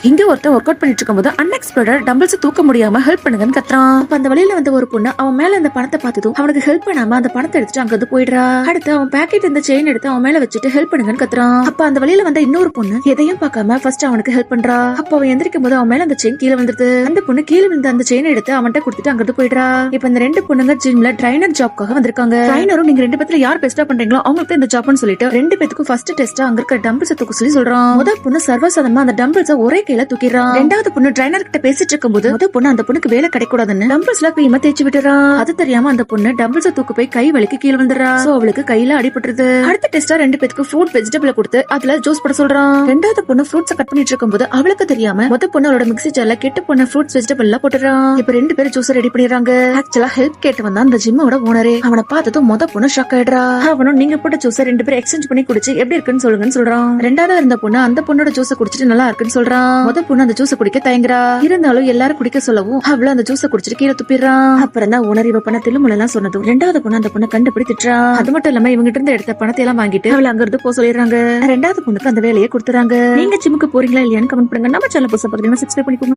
இங்க ஒருத்தன் work out பண்ணிட்டு இருக்கும்போது அன்எக்ஸ்பெக்டட் டம்பிள்ஸ் தூக்க முடியாம ஹெல்ப் பண்ணுங்கன்னு கத்துறான். அப்ப அந்த வழியில வந்த ஒரு பொண்ணு அவன் மேல அந்த பணத்தை பார்த்ததும் அவனுக்கு ஹெல்ப் பண்ணாம அந்த பணத்தை எடுத்துட்டு அங்க இருந்து போயிடுறா. அடுத்து அவன் பாக்கெட் இந்த செயின் எடுத்து அவன் மேல வச்சுட்டு ஹெல்ப் பண்ணுங்கன்னு கத்துறான். அப்ப அந்த வழியில வந்த இன்னொரு பொண்ணு எதையும் பார்க்காம ஃபர்ஸ்ட் அவனுக்கு ஹெல்ப் பண்றா. அப்ப அவன் எந்திரிக்கும் போது அவன் மேல அந்த செயின் கீழே வந்துருது. அந்த பொண்ணு கீழே விழுந்த அந்த செயினை எடுத்து அவன்கிட்ட கொடுத்துட்டு அங்க இருந்து போயிடுறா. இப்ப இந்த ரெண்டு பொண்ணுங்க ஜிம்ல ட்ரைனர் ஜாப்காக வந்திருக்காங்க. ட்ரைனரும் நீங்க ரெண்டு பேத்துல யார் பெஸ்டா பண்றீங்களோ அவங்களுக்கு இந்த ஜாப்னு சொல்லிட்டு ரெண்டு பேத்துக்கும் ஃபர்ஸ்ட் டெஸ்டா அங்க இருக்க டம்பிள்ஸ் தூக்க சொல்லி சொல்றான். முதல் பொண்ணு சர்வசாதாரணமா அந்த டம்பிள்ஸ் ஒரே கையில தூக்கிடுறான். ரெண்டாவது பொண்ணு ட்ரைனர் கிட்ட பேசிட்டு இருக்கும்போது முதல் பொண்ணு அந்த பொண்ணுக்கு வேலை கிடைக்கூடாதுன்னு டம்பிள்ஸ்ல க்ரீமா தேய்ச்சி விட்டுறா. அது தெரியாம அந்த பொண்ணு டம்பிள்ஸ் தூக்கு போய் கை வலிக்கு கீழே வந்துடுறா. சோ அவளுக்கு கையில அடிபட்டுருது. அடுத்த டெஸ்டா ரெண்டு பேத்துக்கு ஃப்ரூட் வெஜிடபிள் கொடுத்து அதுல ஜூஸ் போட சொல்றான். ரெண்டாவது பொண்ணு ஃப்ரூட்ஸ் கட் பண்ணிட்டு இருக்கும்போது அவளுக்கு தெரியாம முதல் பொண்ணு அவளோட மிக்ஸி ஜார்ல கெட்டு போன ஃப்ரூட்ஸ் வெஜிடபிள் எல்லாம் போட்டுறான். இப்ப ரெண்டு பேரும் ஜூஸ் ரெடி பண்ணிடுறாங்க. ஆக்சுவலா ஹெல்ப் கேட்டு வந்தா அந்த ஜிம்மோட ஓனரே அவனை பார்த்ததும் முத பொண்ணு ஷாக் ஆயிடுறா. அவனும் நீங்க போட்ட ஜூஸ் ரெண்டு பேரும் எக்ஸ்சேஞ்ச் பண்ணி குடிச்சு எப்படி இருக்குன்னு சொல்லுங்கன்னு சொல்றான். ரெண்டாவது இருந்த பொண்ணு அந்த பொண்ணோட ஜூஸ் குடிச்சிட்டு நல்லா இருக்குன்னு சொல்றான். முத பொண்ணு அந்த ஜூஸ் குடிக்க தயங்குறா. இருந்தாலும் எல்லாரும் குடிக்க சொல்லவும் அவள அந்த ஜூஸ் குடிச்சிட்டு கீழே துப்பிடுறான். அப்புறம் தான் ஓனர் இவ பண்ண தில்லுமுலாம் சொன்னதும் ரெண்டாவது பொண்ணு அந்த பொண்ணை கண்டுபிடி திட்டுறா. அது மட்டும் இல்லாம இவங்கிட்ட இருந்து எடுத்த பணத்தை எல்லாம் வாங்கிட்டு அவளை அங்க இருந்து போக சொல்லிடுறாங்க. ரெண்டாவது பொண்ணுக்கு அந்த வேலையை கொடுத்துறாங்க. நீங்க ஜிம்முக்கு போறீங்களா இல்லையான்னு கமெண்ட் பண்ணுங்க. நம்ம சேனல் புதுசா பாத்தீங்கன்னா சப்ஸ்கிரைப் பண்ணிக்கோங்க.